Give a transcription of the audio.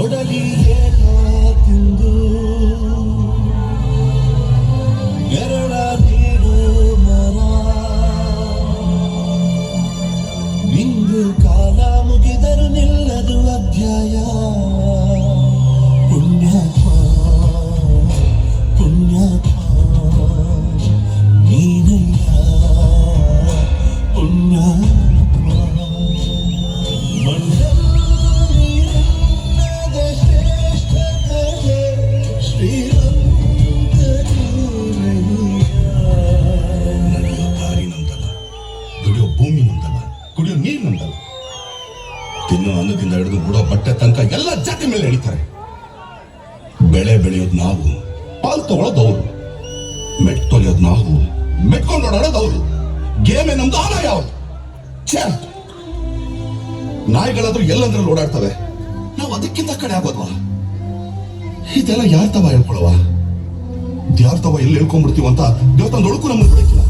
ಒಡಲಿ ಏನೋ ತಿಂದು ನೆರಳ ನೀಡು ಮರ ನಿಂದು ಕಾಲ ಮುಗಿದರು ನಿಲ್ಲದು ಅಧ್ಯಾಯ ಪುಣ್ಯಾತ್ಮ ಪುಣ್ಯಾತ್ಮ ನೀನಯ್ಯ ಪುಣ್ಯಾತ್ಮ ಮಂಡಲದ ಶ್ರೇಷ್ಠತೆ ನಡೆಯೋ ದಾರಿ ನಮ್ದಲ್ಲ, ದುಡಿಯೋ ಭೂಮಿ ನಮ್ದಲ್ಲ, ಕುಡಿಯೋ ನೀರು ನಮ್ದಲ್ಲ. ತಿನ್ನೋ ಅನ್ನದಿಂದ ಹಿಡಿದು ಬಿಡೋ ಬಟ್ಟೆ ತನಕ ಎಲ್ಲ ಜಾತಿ ಮೇಲೆ ಎಳಿತಾರೆ. ಬೆಳೆ ಬೆಳೆಯೋದು ನಾವು, ಪಾಲ್ ತಗೊಳ್ಳೋದು ಅವರು, ಮೆಟ್ ತೊಳೆಯೋದು ನಾವು, ಮೆಟ್ಕೊಂಡು ಓಡಾಡೋದು ಅವರು. ಗೇಮೇ ನಮ್ದು, ಆನ ಯಾವ್ದು? ನಾಯಿಗಳಾದ್ರೂ ಎಲ್ಲಂದ್ರಲ್ಲಿ ಓಡಾಡ್ತವೆ, ನಾವು ಅದಕ್ಕಿಂತ ಕಡೆ ಆಗೋದ್ವಾ? ಇದೆಲ್ಲ ಯಾರ ತವ ಹೇಳ್ಕೊಳವ? ಯಾರ ತವ ಎಲ್ಲಿ ಹೇಳ್ಕೊಂಡ್ಬಿಡ್ತೀವ ಅಂತ ದೇವಸ್ಥಾನದ ಒಳಕು ನಮಗೆ ಬಿಡಕ್ಕಿಲ್ಲ.